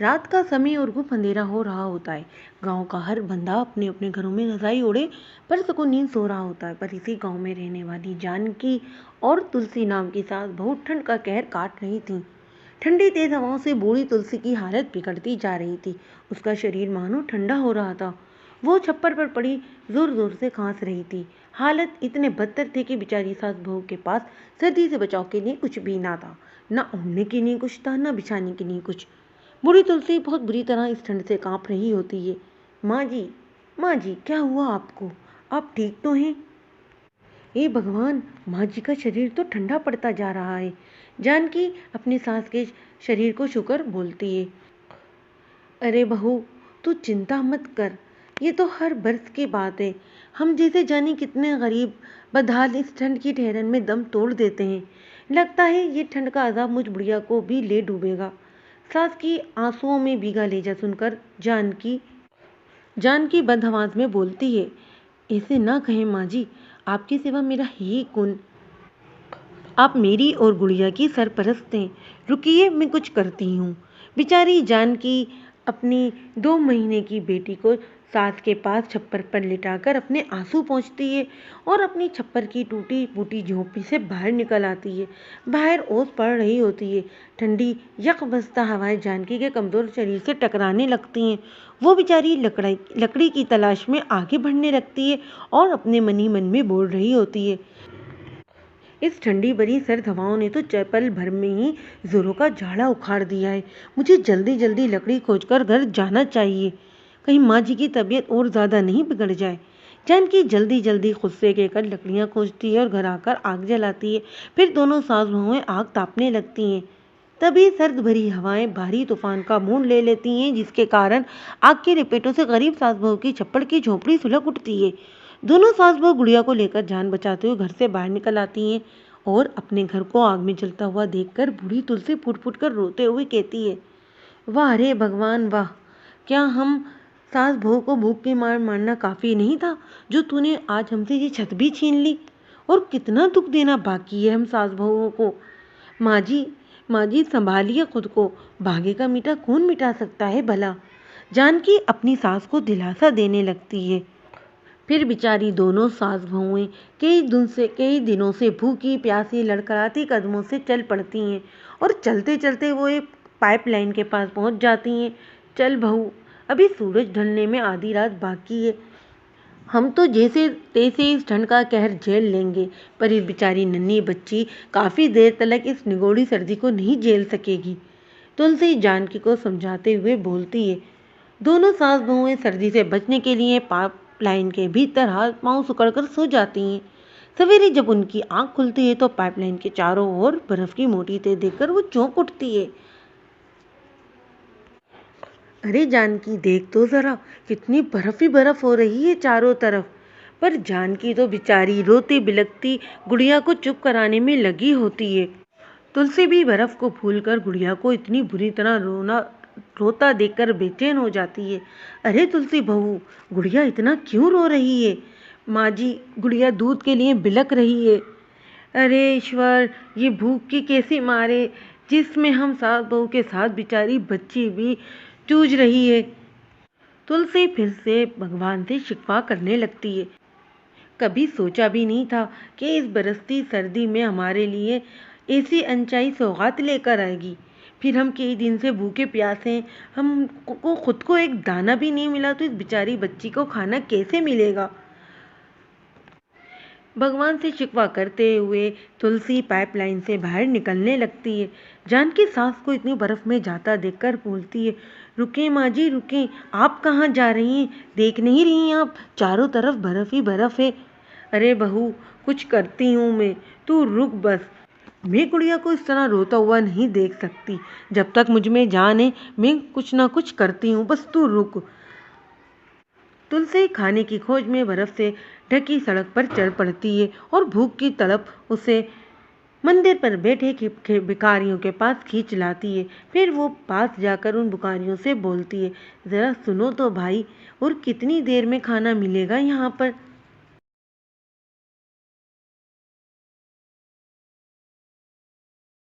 रात का समय और खूब अंधेरा हो रहा होता है। गांव का हर बंदा अपने अपने घरों में रजाई ओढ़े पर सुकून नींद सो रहा होता है। पर इसी गांव में रहने वाली जानकी और तुलसी नाम की सास बहुत ठंड का कहर काट रही थी। ठंडी तेज हवाओं से बूढ़ी तुलसी की हालत बिगड़ती जा रही थी। उसका शरीर मानो ठंडा हो रहा था। वो छप्पर पर पड़ी जोर जोर से खांस रही थी। हालत इतने बदतर थे कि बेचारी सास बहू के पास सर्दी से बचाव के लिए कुछ भी ना था। ना ओढ़ने के लिए कुछ था, ना बिछाने के लिए कुछ। बूढ़ी तुलसी बहुत बुरी तरह इस ठंड से कांप रही होती है। माँ जी, माँ जी, क्या हुआ आपको? आप ठीक तो हैं? हे भगवान, माँ जी का शरीर तो ठंडा पड़ता जा रहा है। जानकी अपनी सास के शरीर को छूकर बोलती है, अरे बहू, तू चिंता मत कर। ये तो हर बरस की बात है। हम जैसे जाने कितने गरीब बदहाल इस ठंड की ठहरन में दम तोड़ देते हैं। लगता है ये ठंड का अजाब मुझ बुढ़िया को भी ले डूबेगा। सास की आंसुओं में भीगा लेजा सुनकर जानकी बंद आवाज में बोलती है, ऐसे ना कहें माँ जी, आपकी सेवा मेरा ही गुण। आप मेरी और गुड़िया की सरपरस्त हैं। रुकिए, मैं कुछ करती हूँ। बेचारी जानकी अपनी 2 महीने की बेटी को सास के पास छप्पर पर लिटाकर अपने आंसू पोंछती है और अपनी छप्पर की टूटी फूटी झोंपड़ी से बाहर निकल आती है। बाहर ओस पड़ रही होती है। ठंडी यकबस्ता हवाएं जानकी के कमजोर शरीर से टकराने लगती हैं। वो बेचारी लकड़ी की तलाश में आगे बढ़ने लगती है और अपने मन ही मन में बोल रही होती है, इस ठंडी भरी सर्द हवाओं ने तो पल भर में ही जोरों का झाड़ा उखाड़ दिया है। मुझे जल्दी जल्दी लकड़ी खोजकर घर जाना चाहिए, कहीं माँ जी की तबीयत और ज़्यादा नहीं बिगड़ जाए। जानकी जल्दी जल्दी खुद से कहकर लकड़ियाँ खोजती है और घर आकर आग जलाती है। फिर दोनों सास बहुएं आग तापने लगती हैं। तभी सर्द भरी हवाएं भारी तूफान का मूड ले लेती हैं, जिसके कारण आग के लपेटों से गरीब सास बहू की छप्पड़ की झोपड़ी सुलग उठती है। दोनों सास बहू गुड़िया को लेकर जान बचाते हुए घर से बाहर निकल आती हैं और अपने घर को आग में जलता हुआ देखकर बूढ़ी तुलसी फूट फूट कर रोते हुए कहती है, वाह रे भगवान वाह, क्या हम सास बहू को भूख की मार मारना काफ़ी नहीं था, जो तूने आज हमसे ये छत भी छीन ली। और कितना दुख देना बाकी है हम सास बहुओं को। माँ जी, माँ जी, संभालिए खुद को, भागे का मीठा कौन मिटा सकता है भला। जानकी अपनी सास को दिलासा देने लगती है। फिर बेचारी दोनों सास बहुएं कई दिनों से भूखी प्यासी लड़खड़ाती कदमों से चल पड़ती हैं और चलते चलते वो एक पाइपलाइन के पास पहुंच जाती हैं। चल बहू, अभी सूरज ढलने में आधी रात बाकी है। हम तो जैसे तैसे इस ठंड का कहर झेल लेंगे, पर इस बेचारी नन्ही बच्ची काफ़ी देर तक इस निगोड़ी सर्दी को नहीं झेल सकेगी। तुलसी जानकी को समझाते हुए बोलती है। दोनों सास बहुएं सर्दी से बचने के लिए पाइप लाइन के भीतर हाथ पांव सुकड़कर सो जाती हैं। सवेरे जब उनकी आंख खुलती है तो पाइपलाइन के चारों ओर बर्फ की मोटी तह देखकर वो चौंक उठती है। अरे जानकी, देख तो जरा, कितनी बर्फ ही बर्फ हो रही है चारों तरफ। पर जानकी तो बेचारी रोती बिलखती गुड़िया को चुप कराने में लगी होती है। तुलसी भी बर्फ को भूलकर गुड़िया को इतनी बुरी तरह रोता देखकर बेचैन हो जाती है। अरे तुलसी बहू, गुड़िया इतना क्यों रो रही है? माँ जी, गुड़िया दूध के लिए बिलख रही है। अरे ईश्वर, ये भूख की कैसी मारे जिसमें हम सास बहू के साथ बेचारी बच्ची भी जूझ रही है। तुलसी फिर से भगवान से शिकवा करने लगती है। कभी सोचा भी नहीं था कि इस बरसती सर्दी में हमारे लिए ऐसी अनचाही सौगात लेकर आएगी। फिर हम कई दिन से भूखे प्यासे हैं, हमको खुद को एक दाना भी नहीं मिला तो इस बेचारी बच्ची को खाना कैसे मिलेगा। भगवान से शिकवा करते हुए तुलसी पाइपलाइन से बाहर निकलने लगती है। जानकी सास को इतनी बर्फ में जाता देखकर बोलती है, रुकें माँ जी, रुकें, आप कहाँ जा रही हैं? देख नहीं रही हैं आप, चारों तरफ बर्फ ही बर्फ है। अरे बहू, कुछ करती हूँ मैं, तू रुक बस। मैं गुड़िया को इस तरह रोता हुआ नहीं देख सकती। जब तक मुझ में जान है मैं कुछ ना कुछ करती हूँ, बस तू रुक। तुलसी खाने की खोज में बर्फ से ढकी सड़क पर चल पड़ती है और भूख की तड़प उसे मंदिर पर बैठे भिखारियों के पास खींच लाती है। फिर वो पास जाकर उन भिखारियों से बोलती है, ज़रा सुनो तो भाई, और कितनी देर में खाना मिलेगा यहाँ पर?